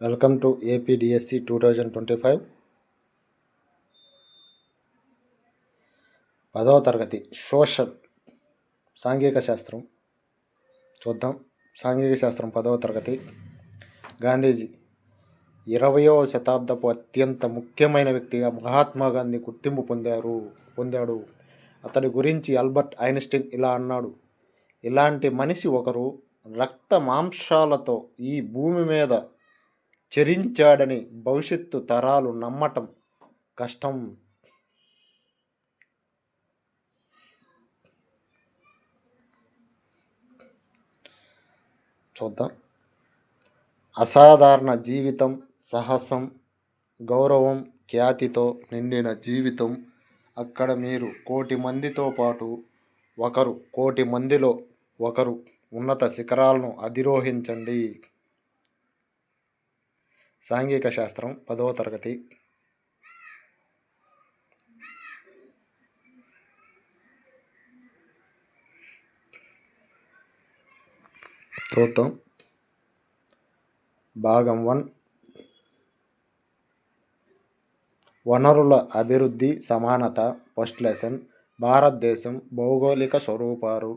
Welcome to APDSC 2025 10వ తరగతి social సాంఘిక శాస్త్రం చూద్దాం. సాంఘిక శాస్త్రం 10వ తరగతి. గాంధీజీ 20వ శతాబ్దపు అత్యంత ముఖ్యమైన వ్యక్తిగా మహాత్మా గాంధీ గుర్తింపు పొందాడు. అతడి గురించి ఆల్బర్ట్ ఐన్స్టీన్ ఇలా అన్నాడు: ఇలాంటి మనిషి ఒకరు రక్త మాంసాలతో ఈ భూమి మీద చరించాడని భవిష్యత్తు తరాలు నమ్మటం కష్టం. చూద్దాం. అసాధారణ జీవితం, సాహసం, గౌరవం, ఖ్యాతితో నిండిన జీవితం. అక్కడ మీరు కోటి మందితో పాటు కోటి మందిలో ఒకరు ఉన్నత శిఖరాలను అధిరోహించండి. సాంఘిక శాస్త్రం 10వ తరగతి. చూద్దాం. భాగం 1 వనరుల అభివృద్ధి సమానత. ఫస్ట్ లెసన్ భారతదేశం భౌగోళిక స్వరూపాలు.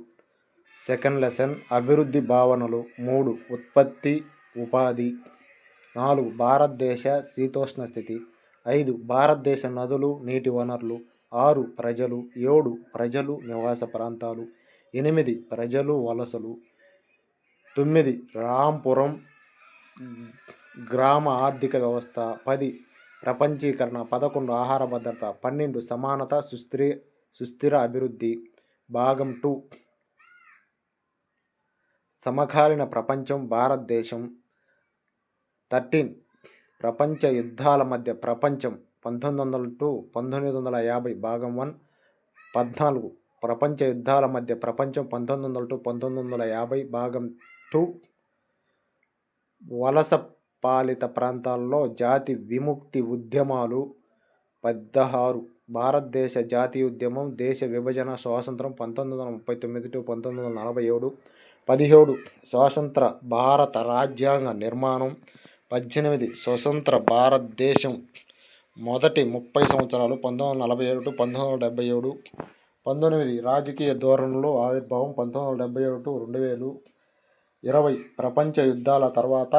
సెకండ్ లెసన్ అభివృద్ధి భావనలు. 3 ఉత్పత్తి ఉపాధి. 4 భారతదేశ శీతోష్ణ స్థితి. 5 భారతదేశ నదులు నీటి వనరులు. 6 ప్రజలు. 7 ప్రజలు నివాస ప్రాంతాలు. 8 ప్రజలు వలసలు. 9 రాంపురం గ్రామ ఆర్థిక వ్యవస్థ. 10 ప్రపంచీకరణ. 11 ఆహార భద్రత. 12 సమానత సుస్థిర అభివృద్ధి. భాగం 2 సమకాలీన ప్రపంచం భారతదేశం. 13 ప్రపంచ యుద్ధాల మధ్య ప్రపంచం 1900 - 1950. భాగం 1 14 ప్రపంచ యుద్ధాల మధ్య ప్రపంచం 1900 - 1950. భాగం 2 వలస పాలిత ప్రాంతాల్లో జాతి విముక్తి ఉద్యమాలు. 16 భారతదేశ జాతీయ ఉద్యమం, దేశ విభజన, స్వాతంత్రం 1939 - 1947. 17 స్వతంత్ర భారత రాజ్యాంగ నిర్మాణం. 18 స్వతంత్ర భారతదేశం మొదటి 30 సంవత్సరాలు 1947 - 1977. 19 రాజకీయ ధోరణులు ఆవిర్భావం 1977 - 2000. 20 ప్రపంచ యుద్ధాల తర్వాత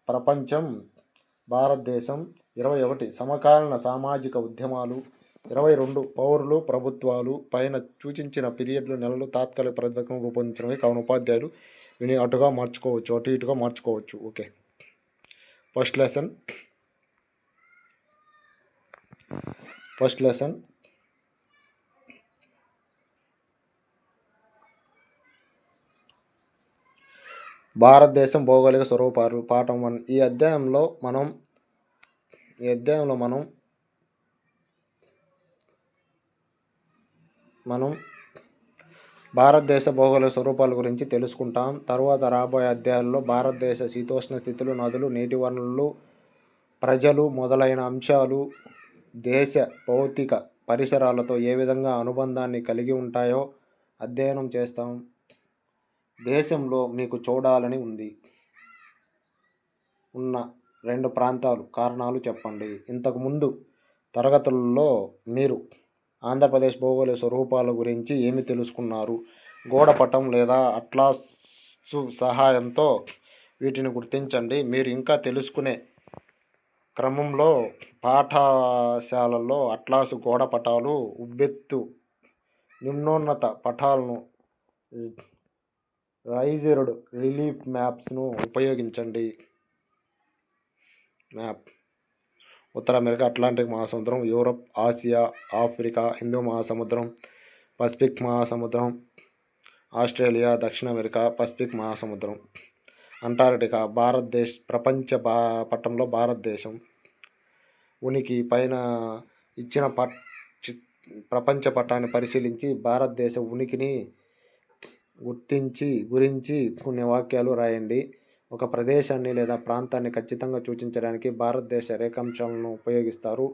ప్రపంచం భారతదేశం. 21 సమకాలీన సామాజిక ఉద్యమాలు. 22 పౌరులు ప్రభుత్వాలు. పైన సూచించిన పీరియడ్లు నెలలు తాత్కాలిక ప్రాతిపదికన రూపొందించినవి కావున ఉపాధ్యాయులు విని అటు ఇటుగా మార్చుకోవచ్చు. ఓకే. ఫస్ట్ లెసన్ భారతదేశం భౌగోళిక స్వరూపాలు. పాఠం 1. ఈ అధ్యాయంలో మనం భారతదేశ భౌగోళిక స్వరూపాల గురించి తెలుసుకుంటాం. తర్వాత రాబోయే అధ్యాయాల్లో భారతదేశ శీతోష్ణ స్థితులు, నదులు, నీటి వనరులు, ప్రజలు మొదలైన అంశాలు దేశ భౌతిక పరిసరాలతో ఏ విధంగా అనుబంధాన్ని కలిగి ఉంటాయో అధ్యయనం చేస్తాం. దేశంలో మీకు చూడాలని ఉన్న 2 ప్రాంతాలు కారణాలు చెప్పండి. ఇంతకుముందు తరగతుల్లో మీరు ఆంధ్రప్రదేశ్ భౌగోళిక స్వరూపాల గురించి ఏమి తెలుసుకున్నారు? గోడపటం లేదా అట్లాసు సహాయంతో వీటిని గుర్తించండి. మీరు ఇంకా తెలుసుకునే క్రమంలో పాఠశాలల్లో అట్లాసు గోడపటాలు, ఉబ్బెత్తు నిమ్నోన్నత పటాలను, రైజ్డ్ రిలీఫ్ మ్యాప్స్ను ఉపయోగించండి. ఉత్తర అమెరికా, అట్లాంటిక్ మహాసముద్రం, యూరప్, ఆసియా, ఆఫ్రికా, హిందూ మహాసముద్రం, పసిఫిక్ మహాసముద్రం, ఆస్ట్రేలియా, దక్షిణ అమెరికా, పసిఫిక్ మహాసముద్రం, అంటార్కిటికా. ప్రపంచ పటంలో భారతదేశం ఉనికి. పైన ఇచ్చిన ప్రపంచ పటాన్ని పరిశీలించి భారతదేశ ఉనికిని గురించి కొన్ని వాక్యాలు రాయండి. ఒక ప్రదేశాన్ని లేదా ప్రాంతాన్ని ఖచ్చితంగా సూచించడానికి భారతదేశ రేఖాంశాలను ఉపయోగిస్తారు.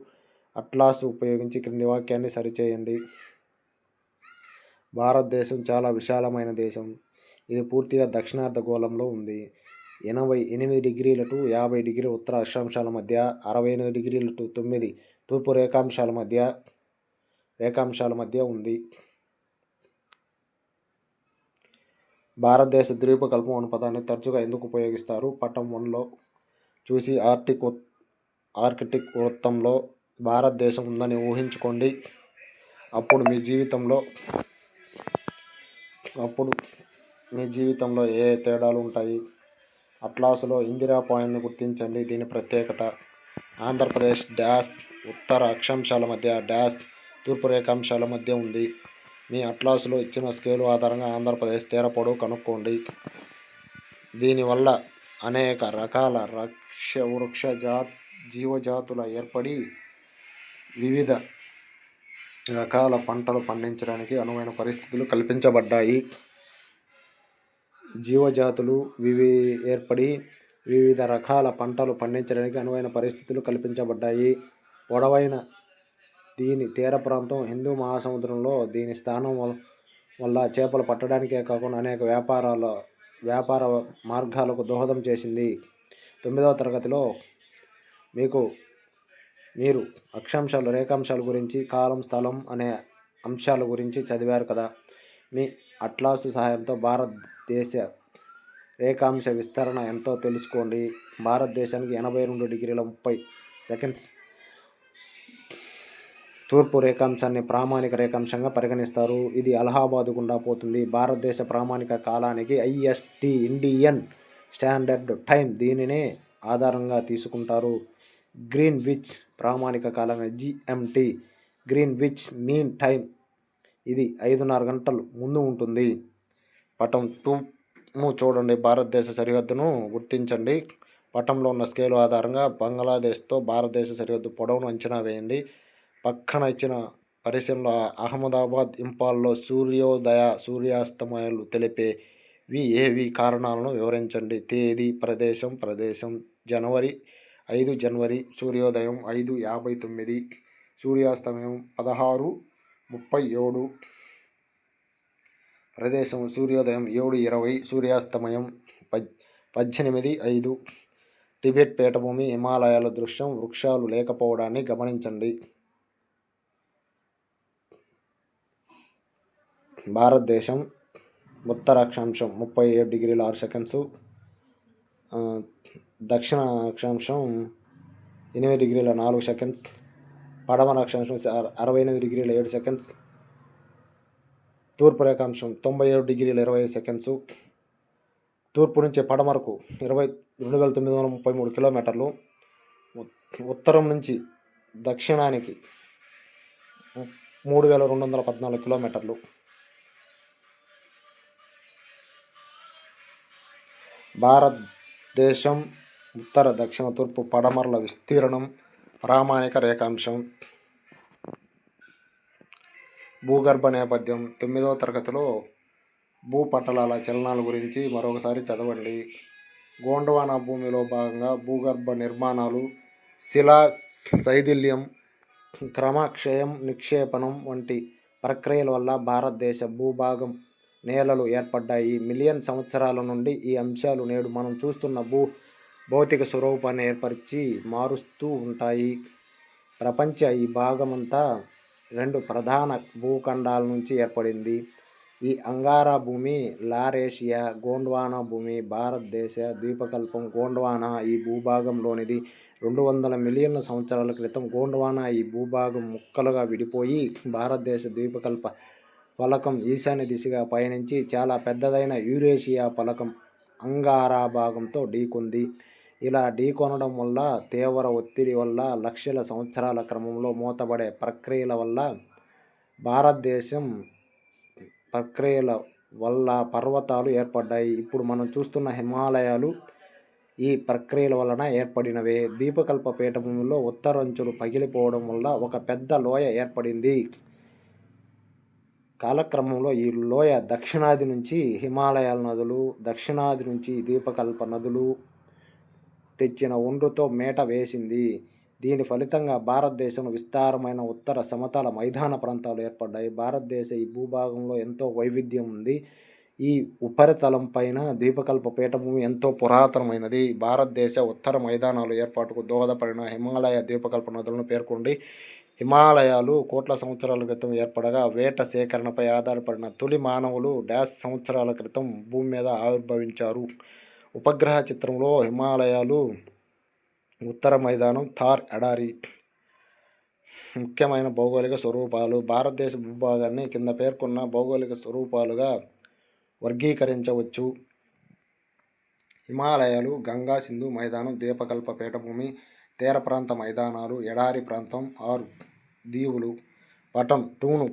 అట్లాస్ ఉపయోగించి క్రింది వాక్యాన్ని సరిచేయండి. భారతదేశం చాలా విశాలమైన దేశం. ఇది పూర్తిగా దక్షిణార్ధగోళంలో ఉంది. 88 టు 50 ఉత్తర అక్షాంశాల మధ్య, 68 టు 9 తూర్పు రేఖాంశాల మధ్య ఉంది. భారతదేశ ద్వీపకల్పం అనే పదాన్ని తరచుగా ఎందుకు ఉపయోగిస్తారు? పటం 1లో చూసి ఆర్కిటిక్ వృత్తంలో భారతదేశం ఉందని ఊహించుకోండి. అప్పుడు మీ జీవితంలో ఏ తేడాలు ఉంటాయి? అట్లాసులో ఇందిరా పాయింట్ను గుర్తించండి. దీని ప్రత్యేకత: ఆంధ్రప్రదేశ్ డాష్ ఉత్తర అక్షాంశాల మధ్య డాష్ తూర్పు రేఖాంశాల మధ్య ఉంది. మీ అట్లాసులో ఇచ్చిన స్కేలు ఆధారంగా ఆంధ్రప్రదేశ్ తీర పొడవు కనుక్కోండి. దీనివల్ల అనేక రకాల వృక్ష జీవజాతుల ఏర్పడి వివిధ రకాల పంటలు పండించడానికి అనువైన పరిస్థితులు కల్పించబడ్డాయి. జీవజాతులు ఏర్పడి వివిధ రకాల పంటలు పండించడానికి అనువైన పరిస్థితులు కల్పించబడ్డాయి. పొడవైన దీని తీర ప్రాంతం హిందూ మహాసముద్రంలో దీని స్థానం వల్ల చేపలు పట్టడానికే కాకుండా అనేక వ్యాపార మార్గాలకు దోహదం చేసింది. 9వ తరగతిలో మీరు అక్షాంశాలు, రేఖాంశాల గురించి, కాలం, స్థలం అనే అంశాల గురించి చదివారు కదా. మీ అట్లాసు సహాయంతో భారతదేశ రేఖాంశ విస్తరణ ఎంతో తెలుసుకోండి. భారతదేశానికి 82°30" తూర్పు రేఖాంశాన్ని ప్రామాణిక రేఖాంశంగా పరిగణిస్తారు. ఇది అలహాబాద్ గుండా పోతుంది. భారతదేశ ప్రామాణిక కాలానికి IST ఇండియన్ స్టాండర్డ్ టైం దీనినే ఆధారంగా తీసుకుంటారు. గ్రీన్విచ్ ప్రామాణిక కాలానికి GMT గ్రీన్విచ్ మీన్ టైం ఇది 5:30 గంటలు ముందు ఉంటుంది. పటం 2ను చూడండి. భారతదేశ సరిహద్దును గుర్తించండి. పటంలో ఉన్న స్కేలు ఆధారంగా బంగ్లాదేశ్తో భారతదేశ సరిహద్దు పొడవును అంచనా వేయండి. పక్కన ఇచ్చిన పరిశీలనలో అహ్మదాబాద్, ఇంపాల్లో సూర్యోదయ, సూర్యాస్తమయాలు తెలిపేవి ఏవి? కారణాలను వివరించండి. తేదీ, ప్రదేశం జనవరి 5 సూర్యోదయం 5:59, సూర్యాస్తమయం 16:37. ప్రదేశం సూర్యోదయం 7:20, సూర్యాస్తమయం 18:05. టిబెట్ పీఠభూమి, హిమాలయాల దృశ్యం, వృక్షాలు లేకపోవడాన్ని గమనించండి. భారతదేశం ఉత్తర అక్షాంశం 37°6", దక్షిణ అక్షాంశం 8°4", పడమర అక్షాంశం 68°7", తూర్పు రేఖాంశం 97°25", తూర్పు నుంచి పడమరకు 22,933 కిలోమీటర్లు, ఉత్తరం నుంచి దక్షిణానికి 3,214 కిలోమీటర్లు. భారతదేశం ఉత్తర, దక్షిణ, తూర్పు, పడమరల విస్తీర్ణం ప్రామాణిక రేఖాంశం. భూగర్భ నేపథ్యం 9వ తరగతిలో భూపటలాల చలనాల గురించి మరొకసారి చదవండి. గోండ్వానా భూమిలో భాగంగా భూగర్భ నిర్మాణాలు, శిలా శైథిల్యం, క్రమక్షయం, నిక్షేపణం వంటి ప్రక్రియల వల్ల భారతదేశ భూభాగం నేలలు ఏర్పడ్డాయి. మిలియన్ సంవత్సరాల నుండి ఈ అంశాలు నేడు మనం చూస్తున్న భౌతిక స్వరూపాన్ని ఏర్పరిచి మారుస్తూ ఉంటాయి. ప్రపంచ ఈ భాగమంతా 2 ప్రధాన భూఖండాల నుంచి ఏర్పడింది. ఈ అంగారా భూమి లారేషియా, గోండ్వానా భూమి భారతదేశ ద్వీపకల్పం. గోండ్వానా ఈ భూభాగంలోనిది. 200 మిలియన్ల సంవత్సరాల క్రితం గోండ్వానా ఈ భూభాగం ముక్కలుగా విడిపోయి భారతదేశ ద్వీపకల్ప ఫలకం ఈశాన్య దిశగా పయనించి చాలా పెద్దదైన యూరేషియా ఫలకం అంగారా భాగంతో ఢీకొంది. ఇలా ఢీకొనడం వల్ల, తీవ్ర ఒత్తిడి వల్ల, లక్షల సంవత్సరాల క్రమంలో మూతపడే ప్రక్రియల వల్ల పర్వతాలు ఏర్పడ్డాయి. ఇప్పుడు మనం చూస్తున్న హిమాలయాలు ఈ ప్రక్రియల వలన ఏర్పడినవే. ద్వీపకల్ప పీఠభూమిలో ఉత్తరంచులు పగిలిపోవడం వల్ల ఒక పెద్ద లోయ ఏర్పడింది. కాలక్రమంలో ఈ లోయ దక్షిణాది నుంచి హిమాలయాల నదులు, దక్షిణాది నుంచి ద్వీపకల్ప నదులు తెచ్చిన ఒండ్రుతో మేట వేసింది. దీని ఫలితంగా భారతదేశంలో విస్తారమైన ఉత్తర సమతల మైదాన ప్రాంతాలు ఏర్పడ్డాయి. భారతదేశ ఈ భూభాగంలో ఎంతో వైవిధ్యం ఉంది. ఈ ఈ ఉపరితలం పైన ద్వీపకల్ప పీఠభూమి ఎంతో పురాతనమైనది. భారతదేశ ఉత్తర మైదానాలు ఏర్పాటుకు దోహదపడిన హిమాలయ ద్వీపకల్ప నదులను పేర్కొండి. హిమాలయాలు కోట్ల సంవత్సరాల క్రితం ఏర్పడగా వేట సేకరణపై ఆధారపడిన తొలి మానవులు సంవత్సరాల క్రితం భూమి మీద ఆవిర్భవించారు. ఉపగ్రహ చిత్రంలో హిమాలయాలు, ఉత్తర మైదానం, థార్ ఎడారి. ముఖ్యమైన భౌగోళిక స్వరూపాలు. భారతదేశ భూభాగాన్ని కింద పేర్కొన్న భౌగోళిక స్వరూపాలుగా వర్గీకరించవచ్చు. హిమాలయాలు గంగా సింధు మైదానం, ద్వీపకల్ప పీఠభూమి, తీర ప్రాంత మైదానాలు, ఎడారి ప్రాంతం. 6 దీవులు. పటం 2ను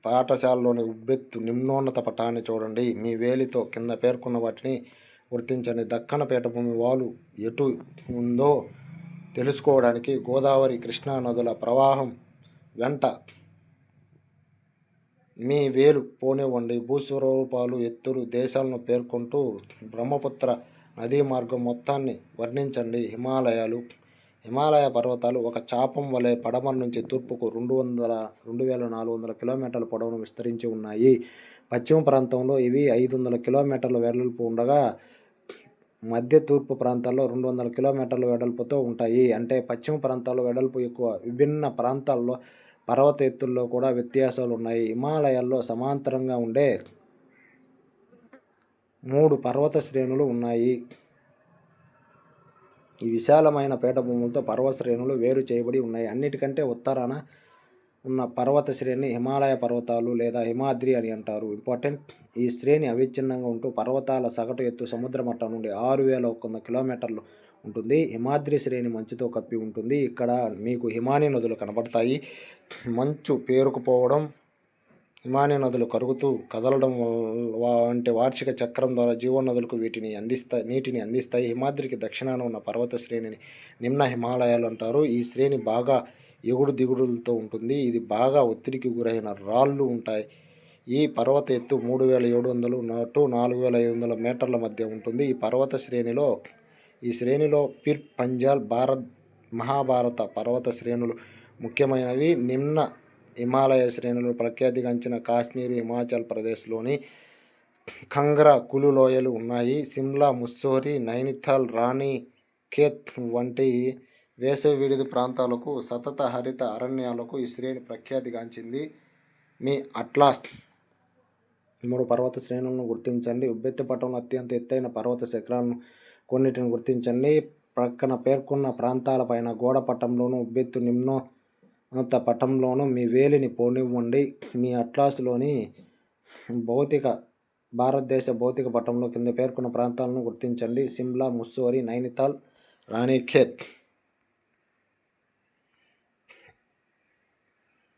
పాఠశాలలోని ఉబ్బెత్తు నిమ్నోన్నత పటాన్ని చూడండి. మీ వేలితో కింద పేర్కొన్న వాటిని గుర్తించండి. దక్కన పీఠభూమి వాలు ఎటు ఉందో తెలుసుకోవడానికి గోదావరి, కృష్ణా నదుల ప్రవాహం వెంట మీ వేలు పోనివ్వండి. భూస్వరూపాలు, ఎత్తులు, దేశాలను పేర్కొంటూ బ్రహ్మపుత్ర నదీ మార్గం మొత్తాన్ని వర్ణించండి. హిమాలయ పర్వతాలు ఒక చాపం వలె పడమర నుంచి తూర్పుకు 2400 కిలోమీటర్ల పొడవును విస్తరించి ఉన్నాయి. పశ్చిమ ప్రాంతంలో ఇవి 500 కిలోమీటర్ల వెడల్పు ఉండగా మధ్య తూర్పు ప్రాంతాల్లో 200 కిలోమీటర్ల వెడల్పుతో ఉంటాయి. అంటే పశ్చిమ ప్రాంతాల్లో వెడల్పు ఎక్కువ. విభిన్న ప్రాంతాల్లో పర్వత ఎత్తుల్లో కూడా వ్యత్యాసాలు ఉన్నాయి. హిమాలయాల్లో సమాంతరంగా ఉండే 3 పర్వత శ్రేణులు ఉన్నాయి. ఈ విశాలమైన పీఠభూములతో పర్వత శ్రేణులు వేరు చేయబడి ఉన్నాయి. అన్నిటికంటే ఉత్తరాన ఉన్న పర్వత శ్రేణి హిమాలయ పర్వతాలు లేదా హిమాద్రి అని అంటారు. ఇంపార్టెంట్. ఈ శ్రేణి అవిచ్ఛిన్నంగా ఉంటూ పర్వతాల సగటు ఎత్తు సముద్ర మట్టం నుండి 6100 కిలోమీటర్లు ఉంటుంది. హిమాద్రి శ్రేణి మంచుతో కప్పి ఉంటుంది. ఇక్కడ మీకు హిమానీ నదులు కనబడతాయి. మంచు పేరుకుపోవడం, హిమానీ నదులు కరుగుతూ కదలడం వంటి వార్షిక చక్రం ద్వారా జీవనదులకు నీటిని అందిస్తాయి. హిమాద్రికి దక్షిణాన ఉన్న పర్వత శ్రేణిని నిమ్న హిమాలయాలు అంటారు. ఈ శ్రేణి బాగా ఎగుడు దిగుడులతో ఉంటుంది. ఇది బాగా ఒత్తిడికి గురైన రాళ్ళు ఉంటాయి. ఈ పర్వత ఎత్తు 3700 to 4500 మీటర్ల మధ్య ఉంటుంది. ఈ శ్రేణిలో పిర్, పంజాల్, మహాభారత పర్వత శ్రేణులు ముఖ్యమైనవి. నిమ్న హిమాలయ శ్రేణులు ప్రఖ్యాతిగాంచిన కాశ్మీర్, హిమాచల్ ప్రదేశ్లోని కంగ్రా, కులు లోయలు ఉన్నాయి. సిమ్లా, ముస్సోరీ, నైనితాల్, రాణి ఖేత్ వంటి వేసవి విడిది ప్రాంతాలకు, సతత హరిత అరణ్యాలకు ఈ శ్రేణి ప్రఖ్యాతిగాంచింది. మీ అట్లాస్. 3 పర్వత శ్రేణులను గుర్తించండి. ఉబ్బెత్తు పటంలో అత్యంత ఎత్తైన పర్వత శిఖరాలను కొన్నిటిని గుర్తించండి. ప్రక్కన పేర్కొన్న ప్రాంతాలపైన గోడ పటంలోను, ఉబ్బెత్తు నిమ్నోన్నత పటంలోను మీ వేలిని పోనివ్వండి. మీ అట్లాస్లోని భారతదేశ భౌతిక పటంలో కింద పేర్కొన్న ప్రాంతాలను గుర్తించండి. సిమ్లా, ముస్సోరీ, నైనితాల్, రాణిఖేత్.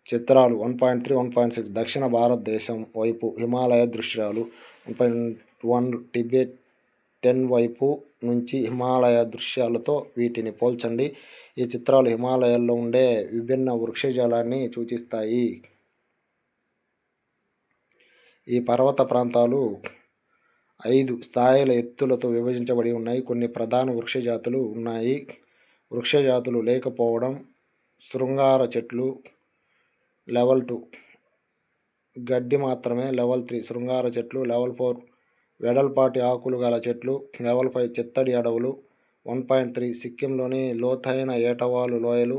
చిత్రాలు 1.3, 1.6 దక్షిణ భారతదేశం వైపు హిమాలయ దృశ్యాలు. 1.1 టిబెటన్ వైపు నుంచి హిమాలయ దృశ్యాలతో వీటిని పోల్చండి. ఈ చిత్రాలు హిమాలయాల్లో ఉండే విభిన్న వృక్షజాలాన్ని సూచిస్తాయి. ఈ పర్వత ప్రాంతాలు 5 స్థాయిల ఎత్తులతో విభజించబడి ఉన్నాయి. కొన్ని ప్రధాన వృక్షజాతులు ఉన్నాయి. వృక్షజాతులు లేకపోవడం: శృంగార చెట్లు లెవెల్ 2, గడ్డి మాత్రమే లెవెల్ 3, శృంగార చెట్లు లెవెల్ 4, వెడల్పాటి ఆకులు గల చెట్లు లెవెల్ 5, చిత్తడి అడవులు 1.3, సిక్కింలోని లోతైన ఏటవాలు లోయలు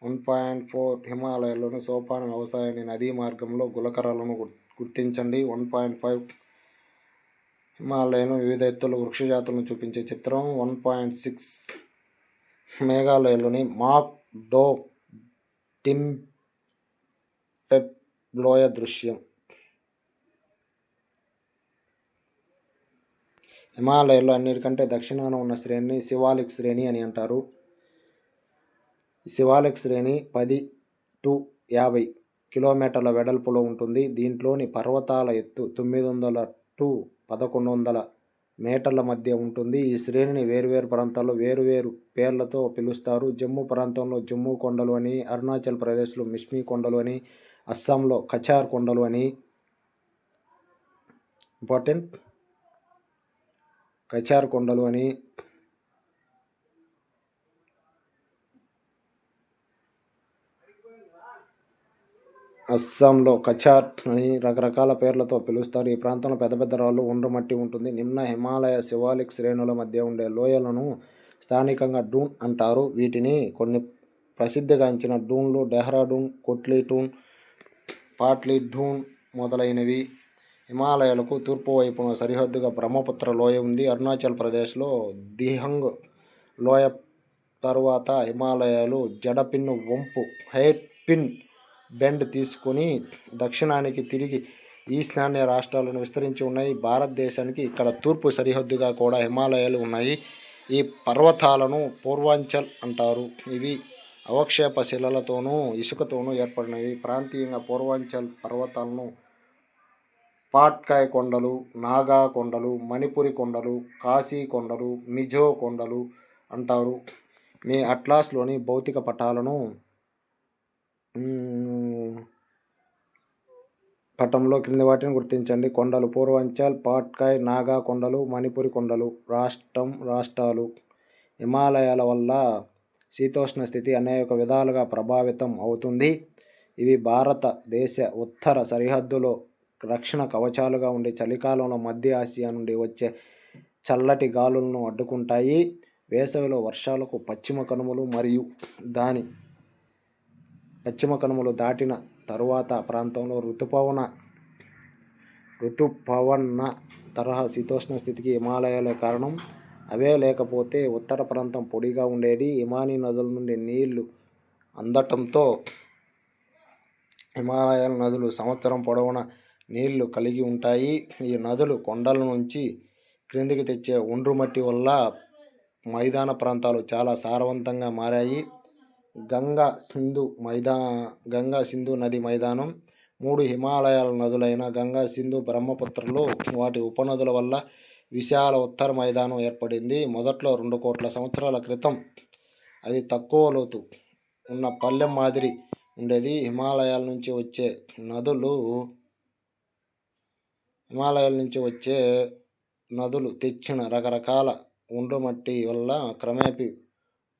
1.4, హిమాలయాల్లోని సోపాన వ్యవసాయాన్ని నదీ మార్గంలో గులకరాలను గుర్తించండి 1.5, హిమాలయను వివిధ ఎత్తుల వృక్షజాతులను చూపించే చిత్రం 1.6, మేఘాలయలోని మాక్ డో టింపెప్ లోయ దృశ్యం. హిమాలయాల్లో అన్నిటికంటే దక్షిణాన ఉన్న శ్రేణిని శివాలిక్ శ్రేణి అని అంటారు. శివాలిక్ శ్రేణి 10 to 50 కిలోమీటర్ల వెడల్పులో ఉంటుంది. దీంట్లోని పర్వతాల ఎత్తు 900 to 1100 మీటర్ల మధ్య ఉంటుంది. ఈ శ్రేణిని వేరువేరు ప్రాంతాల్లో వేరువేరు పేర్లతో పిలుస్తారు. జమ్మూ ప్రాంతంలో జమ్మూ కొండలు అని, అరుణాచల్ ప్రదేశ్లో మిష్మి కొండలు అని, అస్సాంలో కచార్ కొండలు అని. ఇంపార్టెంట్. కచార్ కొండలు అని. అస్సాంలో కచార్ అని రకరకాల పేర్లతో పిలుస్తారు. ఈ ప్రాంతంలో పెద్ద పెద్ద రాళ్ళు, ఒండ్రుమట్టి ఉంటుంది. నిమ్న హిమాలయ శివాలిక్ శ్రేణుల మధ్య ఉండే లోయలను స్థానికంగా డూన్ అంటారు. వీటిని కొన్ని ప్రసిద్ధిగాంచిన డూన్లు డెహ్రాడూన్, కొట్లీ డూన్, పాట్లీ డూన్ మొదలైనవి. హిమాలయాలకు తూర్పు వైపున సరిహద్దుగా బ్రహ్మపుత్ర లోయ ఉంది. అరుణాచల్ ప్రదేశ్లో దిహంగ్ లోయ తరువాత హిమాలయాలు జడపిన్ను వంపు హెయిర్ పిన్ బెండ్ తీసుకుని దక్షిణానికి తిరిగి ఈశాన్య రాష్ట్రాలను విస్తరించి ఉన్నాయి. భారతదేశానికి ఇక్కడ తూర్పు సరిహద్దుగా కూడా హిమాలయాలు ఉన్నాయి. ఈ పర్వతాలను పూర్వాంచల్ అంటారు. ఇవి అవక్షేప శిలలతోనూ ఇసుకతోనూ ఏర్పడినవి. ప్రాంతీయంగా పూర్వాంచల్ పర్వతాలను పాట్కాయ్ కొండలు, నాగా కొండలు, మణిపురి కొండలు, కాశీ కొండలు, మిజో కొండలు అంటారు. మీ అట్లాస్లోని భౌతిక పటాలను పటంలో క్రింది వాటిని గుర్తించండి. కొండలు: పూర్వాంచల్, పాట్కాయ్, నాగా కొండలు, మణిపురి కొండలు. రాష్ట్రాలు: హిమాలయాల వల్ల శీతోష్ణ స్థితి అనేక విధాలుగా ప్రభావితం అవుతుంది. ఇవి భారతదేశ ఉత్తర సరిహద్దులో రక్షణ కవచాలుగా ఉండి చలికాలంలో మధ్య ఆసియా నుండి వచ్చే చల్లటి గాలులను అడ్డుకుంటాయి. వేసవిలో వర్షాలకు పశ్చిమ కనుమలు దాటిన తరువాత ప్రాంతంలో ఋతుపవన తరహా శీతోష్ణ స్థితికి హిమాలయాలే కారణం. అవే లేకపోతే ఉత్తర ప్రాంతం పొడిగా ఉండేది. హిమానీ నదుల నుండి నీళ్లు అందటంతో హిమాలయాల నదులు సంవత్సరం పొడవునా నీళ్లు కలిగి ఉంటాయి. ఈ నదులు కొండల నుంచి క్రిందికి తెచ్చే ఒండ్రుమట్టి వల్ల మైదాన ప్రాంతాలు చాలా సారవంతంగా మారాయి. గంగా సింధు నది మైదానం. 3 హిమాలయాల నదులైన గంగా, సింధు, బ్రహ్మపుత్రలు వాటి ఉపనదుల వల్ల విశాల ఉత్తర మైదానం ఏర్పడింది. మొదట్లో 2 కోట్ల సంవత్సరాల క్రితం అది తక్కువ లోతు ఉన్న పల్లెం మాదిరి ఉండేది. హిమాలయాల నుంచి వచ్చే నదులు తెచ్చిన రకరకాల ఒండ్రుమట్టి వల్ల క్రమేపీ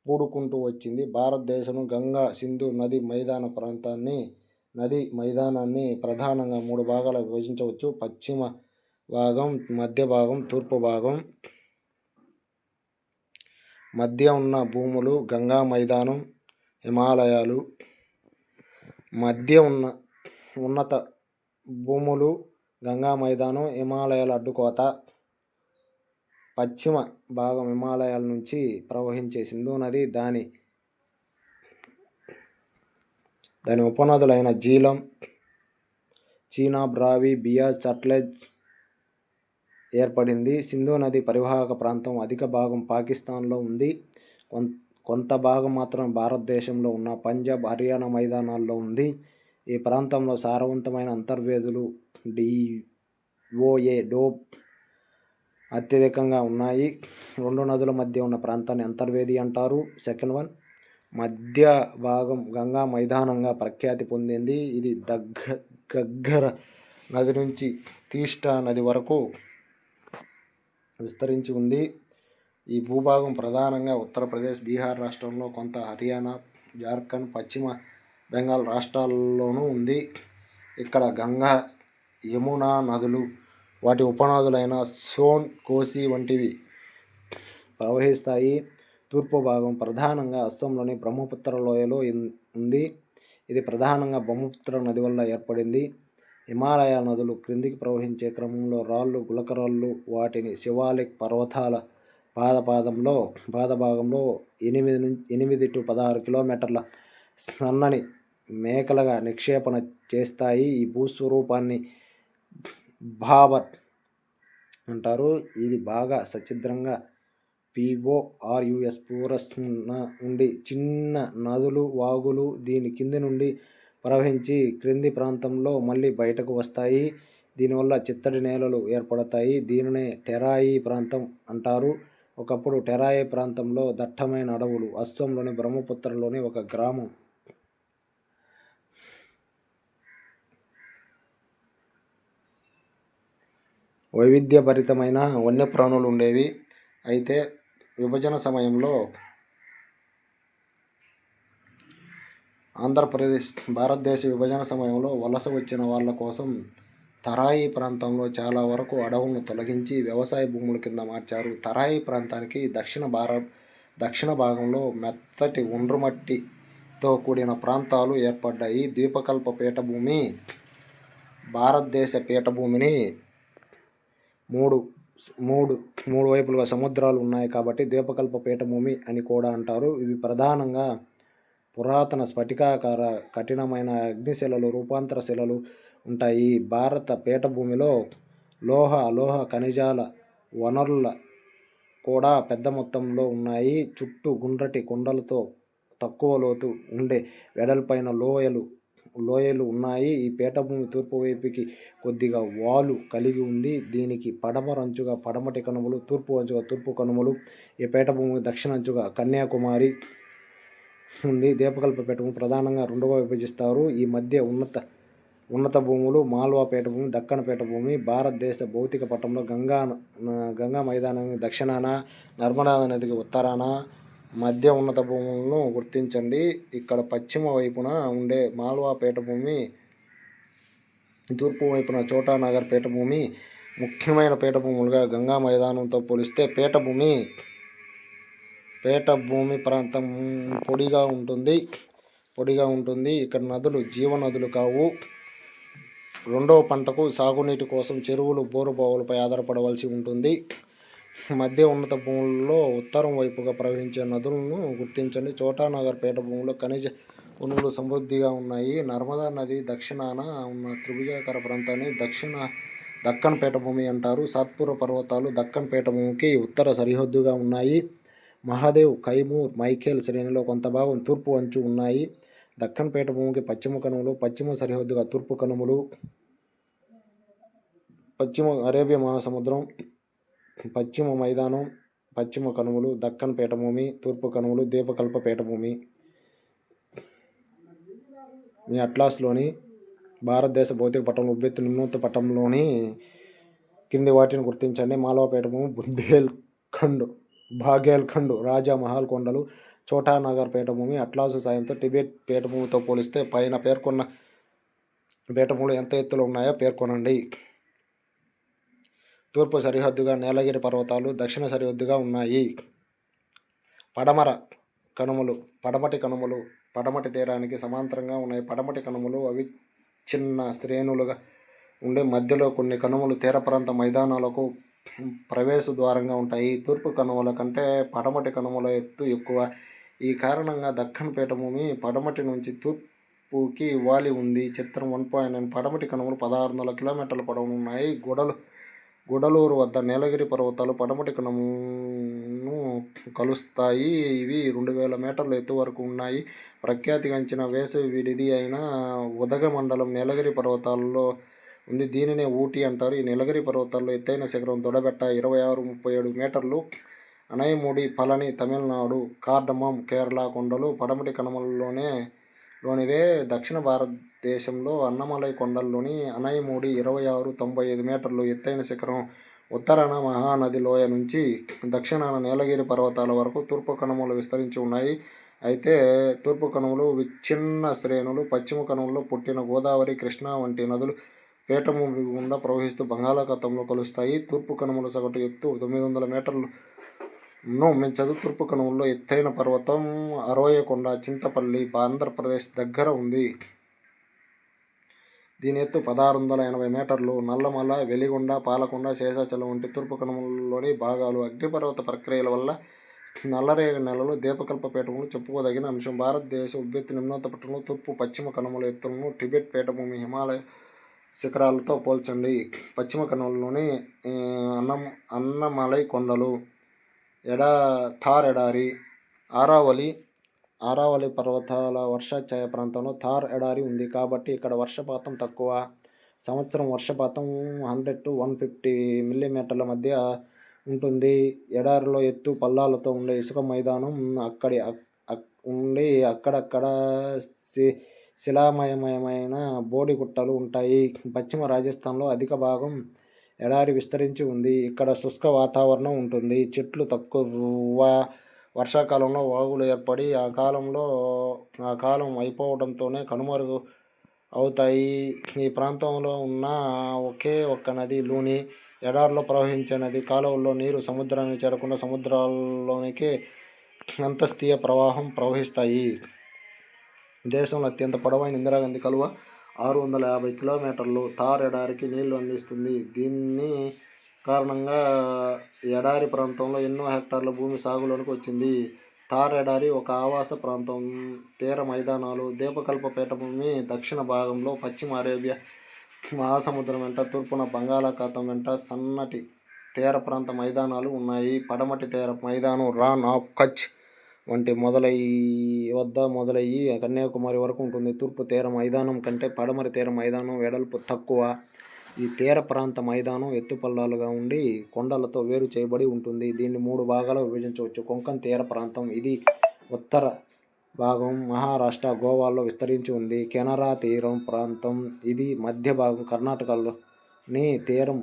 పూడుకుంటూ వచ్చింది. భారతదేశం గంగా సింధు నది మైదానాన్ని ప్రధానంగా 3 భాగాలుగా విభజించవచ్చు. పశ్చిమ భాగం, మధ్య భాగం, తూర్పు భాగం. మధ్య ఉన్న భూములు గంగా మైదానం, హిమాలయాలు. మధ్య ఉన్నత భూములు గంగా మైదానం, హిమాలయాల అడ్డుకోత. పశ్చిమ భాగం హిమాలయాల నుంచి ప్రవహించే సింధు నది, దాని ఉపనదులైన జీలం, చీనాబ్, రావి, బియాస్, సట్లెజ్ ఏర్పడింది. సింధు నది పరివాహక ప్రాంతం అధిక భాగం పాకిస్తాన్లో ఉంది. కొంత భాగం మాత్రం భారతదేశంలో ఉన్న పంజాబ్, హర్యానా మైదానాల్లో ఉంది. ఈ ప్రాంతంలో సారవంతమైన అంతర్వేదులు డోబ్ అత్యధికంగా ఉన్నాయి. 2 నదుల మధ్య ఉన్న ప్రాంతాన్ని అంతర్వేది అంటారు. సెకండ్ వన్, మధ్య భాగం గంగా మైదానంగా ప్రఖ్యాతి పొందింది. ఇది గగ్గర నది నుంచి తీస్టా నది వరకు విస్తరించి ఉంది. ఈ భూభాగం ప్రధానంగా ఉత్తరప్రదేశ్, బీహార్ రాష్ట్రంలో, కొంత హర్యానా, జార్ఖండ్, పశ్చిమ బెంగాల్ రాష్ట్రాల్లోనూ ఉంది. ఇక్కడ గంగా, యమునా నదులు, వాటి ఉపనదులైన సోన్, కోసి వంటివి ప్రవహిస్తాయి. తూర్పు భాగం ప్రధానంగా అస్సాంలోని బ్రహ్మపుత్ర లోయలో ఉంది. ఇది ప్రధానంగా బ్రహ్మపుత్ర నది వల్ల ఏర్పడింది. హిమాలయ నదులు క్రిందికి ప్రవహించే క్రమంలో రాళ్ళు, గులకరాళ్ళు వాటిని శివాలిక్ పర్వతాల పాదభాగంలో 8 to 16 కిలోమీటర్ల సన్నని మేకలుగా నిక్షేపణ చేస్తాయి. ఈ భూస్వరూపాన్ని భాబర్ అంటారు. ఇది బాగా సచ్ఛిద్రంగా PORUS ఉండి చిన్న నదులు, వాగులు దీని కింది నుండి ప్రవహించి క్రింది ప్రాంతంలో మళ్ళీ బయటకు వస్తాయి. దీనివల్ల చిత్తడి నేలలు ఏర్పడతాయి. దీనినే టెరాయి ప్రాంతం అంటారు. ఒకప్పుడు టెరాయి ప్రాంతంలో దట్టమైన అడవులు. అస్సాంలోని బ్రహ్మపుత్రలోని ఒక గ్రామం. వైవిధ్యభరితమైన వన్యప్రాణులు ఉండేవి. అయితే విభజన సమయంలో ఆంధ్రప్రదేశ్ భారతదేశ విభజన సమయంలో వలస వచ్చిన వాళ్ళ కోసం తరాయి ప్రాంతంలో చాలా వరకు అడవులను తొలగించి వ్యవసాయ భూముల కింద మార్చారు. తరాయి ప్రాంతానికి దక్షిణ భాగంలో మెత్తటి ఒండ్రుమట్టితో కూడిన ప్రాంతాలు ఏర్పడ్డాయి. ద్వీపకల్ప పీఠభూమి భారతదేశ పీఠభూమిని మూడు మూడు మూడు వైపులుగా సముద్రాలు ఉన్నాయి కాబట్టి ద్వీపకల్ప పీఠభూమి అని కూడా అంటారు. ఇవి ప్రధానంగా పురాతన స్ఫటికాకార కఠినమైన అగ్నిశిలలు, రూపాంతర శిలలు ఉంటాయి. భారత పీఠభూమిలో అలోహ ఖనిజాల వనరుల కూడా పెద్ద మొత్తంలో ఉన్నాయి. చుట్టూ గుండ్రటి కొండలతో తక్కువ లోతు ఉండే వెడల్పైన లోయలు ఉన్నాయి. ఈ పీఠభూమి తూర్పు వైపుకి కొద్దిగా వాలు కలిగి ఉంది. దీనికి పడమరంచుగా పడమటి కనుమలు, తూర్పు అంచుగా తూర్పు కనుమలు. ఈ పీఠభూమి దక్షిణ అంచుగా కన్యాకుమారి ఉంది. ద్వీపకల్ప పీఠభూమి ప్రధానంగా రెండుగా విభజిస్తారు. ఈ మధ్య ఉన్నత భూములు మాల్వా పీఠభూమి, దక్కన పీఠభూమి. భారతదేశ భౌతిక పటంలో గంగా మైదానానికి దక్షిణాన, నర్మదా నదికి ఉత్తరాన మధ్య ఉన్నత భూములను గుర్తించండి. ఇక్కడ పశ్చిమ వైపున ఉండే మాల్వా పీఠభూమి, తూర్పు వైపున చోటానగర్ పీఠభూమి ముఖ్యమైన పీఠభూములుగా గంగా మైదానంతో పోలిస్తే పీఠభూమి ప్రాంతం పొడిగా ఉంటుంది. ఇక్కడ నదులు జీవనదులు కావు. రెండవ పంటకు సాగునీటి కోసం చెరువులు, బోరుబావులపై ఆధారపడవలసి ఉంటుంది. మధ్య ఉన్నత భూములలో ఉత్తరం వైపుగా ప్రవహించే నదులను గుర్తించండి. చోటానగర్ పీఠభూమిలో ఖనిజ వనరులు సమృద్ధిగా ఉన్నాయి. నర్మదా నది దక్షిణాన ఉన్న త్రిభుజాకార ప్రాంతాన్ని దక్కన్ పీఠభూమి అంటారు. సాత్పుర పర్వతాలు దక్కన్ పీఠభూమికి ఉత్తర సరిహద్దుగా ఉన్నాయి. మహాదేవ్, కైమూర్, మైఖేల్ శ్రేణిలో కొంత భాగం తూర్పు అంచు ఉన్నాయి. దక్కన్ పీఠభూమికి పశ్చిమ కనుమలు, పశ్చిమ సరిహద్దుగా తూర్పు కనుమలు, పశ్చిమ అరేబియా మహాసముద్రం, పశ్చిమ మైదానం, పశ్చిమ కనుమలు, దక్కన్ పీఠభూమి, తూర్పు కనుమలు, ద్వీపకల్ప పీఠభూమి. మీ అట్లాస్లోని భారతదేశ భౌతిక పటంలో ఉబ్బెత్తు నిమ్నోత్త పటంలోని కింది వాటిని గుర్తించండి. మాల్వా పీఠభూమి, బాఘేల్ఖండ్, రాజా మహల్ కొండలు, చోటానగర్ పీఠభూమి. అట్లాసు సాయంతో టిబెట్ పీఠభూమితో పోలిస్తే పైన పేర్కొన్న పీఠభూములు ఎంత ఎత్తులో ఉన్నాయో పేర్కొనండి. తూర్పు సరిహద్దుగా నీలగిరి పర్వతాలు, దక్షిణ సరిహద్దుగా ఉన్నాయి. పడమటి కనుమలు పడమటి తీరానికి సమాంతరంగా ఉన్నాయి. పడమటి కనుమలు అవిచ్ఛిన్న శ్రేణులుగా ఉండే మధ్యలో కొన్ని కనుమలు తీర ప్రాంత మైదానాలకు ప్రవేశ ద్వారంగా ఉంటాయి. తూర్పు కనుమల కంటే పడమటి కనుమల ఎత్తు ఎక్కువ. ఈ కారణంగా దక్కన్ పీఠభూమి పడమటి నుంచి తూర్పుకి వాలి ఉంది. చిత్రం 1.9. పడమటి కనుమలు 1600 కిలోమీటర్ల పొడవును ఉన్నాయి. గుడలూరు వద్ద నీలగిరి పర్వతాలు పడమటి కనుమను కలుస్తాయి. ఇవి 2000 మీటర్ల ఎత్తు వరకు ఉన్నాయి. ప్రఖ్యాతిగాంచిన వేసవి విడిది అయిన ఉదగమండలం నీలగిరి పర్వతాల్లో ఉంది. దీనినే ఊటీ అంటారు. ఈ నీలగిరి పర్వతాల్లో ఎత్తైన శిఖరం దొడబెట్ట 26-37 మీటర్లు. అనైముడి పళని తమిళనాడు, కార్డమం కేరళ కొండలు పడమటి కనుమలలోనివే. దక్షిణ భారతదేశంలో అన్నమలై కొండల్లోని అనైముడి 26-95 మీటర్లు ఎత్తైన శిఖరం. ఉత్తరాన మహానది లోయ నుంచి దక్షిణాన నీలగిరి పర్వతాల వరకు తూర్పు కనుమలు విస్తరించి ఉన్నాయి. అయితే తూర్పు కనుమలు విచ్ఛిన్న శ్రేణులు. పశ్చిమ కనుమల్లో పుట్టిన గోదావరి, కృష్ణా వంటి నదులు పీఠభూమి గుండా ప్రవహిస్తూ బంగాళాఖాతంలో కలుస్తాయి. తూర్పు కనుమల సగటు ఎత్తు 900 మీటర్లను మించదు. తూర్పు కనుమల్లో ఎత్తైన పర్వతం అరోయకొండ, చింతపల్లి ఆంధ్రప్రదేశ్ దగ్గర ఉంది. దీని ఎత్తు 1680 మీటర్లు. నల్లమల, వెలిగొండ, పాలకొండ, శేషాచలం వంటి తూర్పు కనుమలలోని భాగాలు. అగ్నిపర్వత ప్రక్రియల వల్ల నల్లరేగడి నెలలు ద్వీపకల్ప పీఠభూములు చెప్పుకోదగిన అంశం. భారతదేశ ఉబ్బెత్తు నిమ్నోత్త పట్టణంలో తూర్పు పశ్చిమ కనుమల ఎత్తులను టిబెట్ పీఠభూమి, హిమాలయ శిఖరాలతో పోల్చండి. పశ్చిమ కనుమలలోని అన్నమలై కొండలు, థార్ ఎడారి, ఆరావళి పర్వతాల వర్షాఛాయ ప్రాంతంలో థార్ ఎడారి ఉంది కాబట్టి ఇక్కడ వర్షపాతం తక్కువ. సంవత్సరం వర్షపాతం 100-150 మిల్లీమీటర్ల మధ్య ఉంటుంది. ఎడారిలో ఎత్తు పల్లాలతో ఉండే ఇసుక మైదానం అక్కడక్కడ శిలామయమైన బోడిగుట్టలు ఉంటాయి. పశ్చిమ రాజస్థాన్లో అధిక భాగం ఎడారి విస్తరించి ఉంది. ఇక్కడ శుష్క వాతావరణం ఉంటుంది. చెట్లు తక్కువ. వర్షాకాలంలో వాగులు ఏర్పడి ఆ కాలం అయిపోవడంతోనే కనుమరుగు అవుతాయి. ఈ ప్రాంతంలో ఉన్న ఒకే ఒక్క నది లూని. ఎడారిలో ప్రవహించే నది కాలువల్లో నీరు సముద్రానికి చేరకుండా సముద్రాల్లోనికే అంతర్జాతీయ ప్రవాహం ప్రవహిస్తాయి. దేశంలో అత్యంత పొడవైన ఇందిరాగాంధీ కాలువ 650 కిలోమీటర్లు థార్ ఎడారికి నీళ్లు అందిస్తుంది. దీని కారణంగా ఎడారి ప్రాంతంలో ఎన్నో హెక్టార్ల భూమి సాగులోనికి వచ్చింది. థార్ ఎడారి ఒక ఆవాస ప్రాంతం. తీర మైదానాలు ద్వీపకల్ప పీఠభూమి దక్షిణ భాగంలో పశ్చిమ అరేబియా మహాసముద్రం వెంట, తూర్పున బంగాళాఖాతం వెంట సన్నటి తీర ప్రాంత మైదానాలు ఉన్నాయి. పడమటి తీర మైదానం రాన్ ఆఫ్ కచ్ వద్ద మొదలయ్యి కన్యాకుమారి వరకు ఉంటుంది. తూర్పు తీర మైదానం కంటే పడమరి తీర మైదానం వెడల్పు తక్కువ. ఈ తీర ప్రాంత మైదానం ఎత్తుపల్లాలుగా ఉండి కొండలతో వేరు చేయబడి ఉంటుంది. దీన్ని 3 భాగాలుగా విభజించవచ్చు. కొంకణ్ తీర ప్రాంతం, ఇది ఉత్తర భాగం మహారాష్ట్ర, గోవాలో విస్తరించి ఉంది. కెనరా తీరం ప్రాంతం, ఇది మధ్య భాగం కర్ణాటకలోని తీరం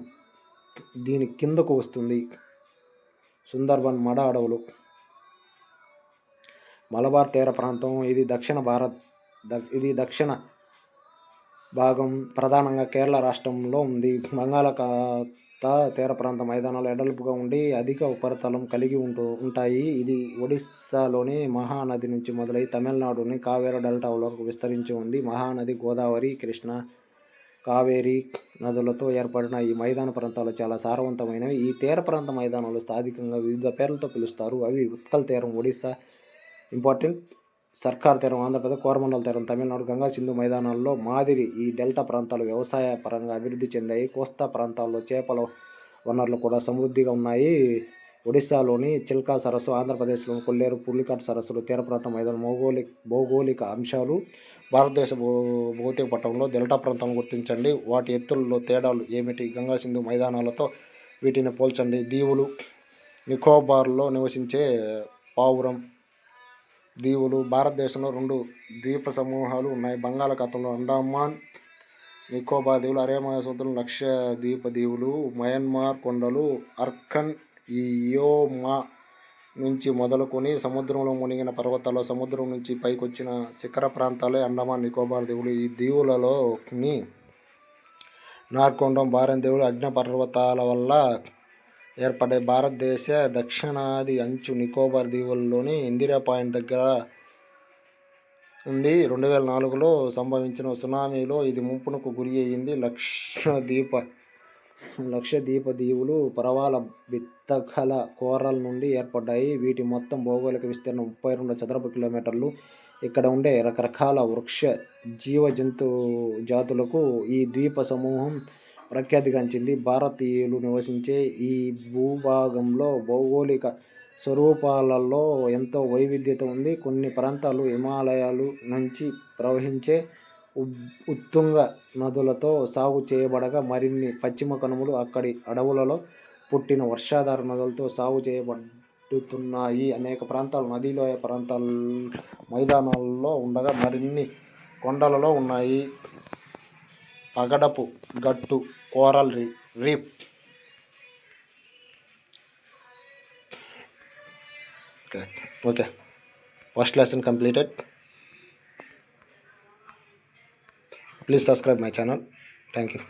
దీని కిందకు వస్తుంది. సుందర్బన్ మడ అడవులు. మలబార్ తీర ప్రాంతం, ఇది దక్షిణ భాగం ప్రధానంగా కేరళ రాష్ట్రంలో ఉంది. బంగాళాఖాత తీర ప్రాంత మైదానాలు ఎడల్పుగా ఉండి అధిక ఉపరితలం కలిగి ఉంటాయి. ఇది ఒడిస్సాలోని మహానది నుంచి మొదలై తమిళనాడులోని కావేరి డెల్టా వరకు విస్తరించి ఉంది. మహానది గోదావరి, కృష్ణ, కావేరి నదులతో ఏర్పడిన ఈ మైదాన ప్రాంతాలు చాలా సారవంతమైనవి. ఈ తీర ప్రాంత మైదానాలు స్థానికంగా వివిధ పేర్లతో పిలుస్తారు. అవి ఉత్కల్ తీరం ఒడిస్సా, ఇంపార్టెంట్ సర్కార్ తీరం ఆంధ్రప్రదేశ్, కోరమండల్ తీరం తమిళనాడు. గంగా సింధు మైదానాల్లో మాదిరి ఈ డెల్టా ప్రాంతాలు వ్యవసాయ పరంగా అభివృద్ధి చెందాయి. కోస్తా ప్రాంతాల్లో చేపల వనరులు కూడా సమృద్ధిగా ఉన్నాయి. ఒడిశాలోని చిల్కా సరస్సు, ఆంధ్రప్రదేశ్లోని కొల్లేరు, పులికాట్ సరస్సులు తీర ప్రాంత మైదానం. భౌగోళిక అంశాలు. భారతదేశ భౌతిక పటంలో డెల్టా ప్రాంతాలను గుర్తించండి. వాటి ఎత్తుల్లో తేడాలు ఏమిటి? గంగా సింధు మైదానాలతో వీటిని పోల్చండి. దీవులు. నికోబార్లో నివసించే పావురం దీవులు. భారతదేశంలో 2 ద్వీప సమూహాలు ఉన్నాయి. బంగాళాఖాతంలో అండమాన్ నికోబార్ దీవులు, అరేబియా సముద్రం లక్షద్వీప దీవులు. మయన్మార్ కొండలు అర్కన్ ఇయోమా నుంచి మొదలుకొని సముద్రంలో మునిగిన పర్వతాలు, సముద్రం నుంచి పైకొచ్చిన శిఖర ప్రాంతాలే అండమాన్ నికోబార్ దీవులు. ఈ దీవులలోని నార్కొండం, బారెన్ దీవులు అగ్నిపర్వతాల వల్ల ఏర్పడ్డాయి. భారతదేశ దక్షిణాది అంచు నికోబార్ దీవుల్లోని ఇందిరా పాయింట్ దగ్గర ఉంది. 2004లో సంభవించిన సునామీలో ఇది ముంపునకు గురి అయింది. లక్షద్వీప దీవులు పరవాల బిత్తకల కోరల్ నుండి ఏర్పడ్డాయి. వీటి మొత్తం భౌగోళిక విస్తీర్ణం 32 చదరపు కిలోమీటర్లు. ఇక్కడ ఉండే రకరకాల వృక్ష జీవ జంతు జాతులకు ఈ ద్వీప సమూహం ప్రఖ్యాతిగాంచింది. భారతీయులు నివసించే ఈ భూభాగంలో భౌగోళిక స్వరూపాలలో ఎంతో వైవిధ్యత ఉంది. కొన్ని ప్రాంతాలు హిమాలయాలు నుంచి ప్రవహించే ఉత్తుంగ నదులతో సాగు చేయబడగా, మరిన్ని పశ్చిమ కనుమలు అక్కడి అడవులలో పుట్టిన వర్షాధార నదులతో సాగు చేయబడుతున్నాయి. అనేక ప్రాంతాలు నదీలోయ మైదానాలలో ఉండగా, మరిన్ని కొండలలో ఉన్నాయి. పగడపు గట్టు, coral reef. Okay. First lesson completed. Please subscribe my channel. Thank you.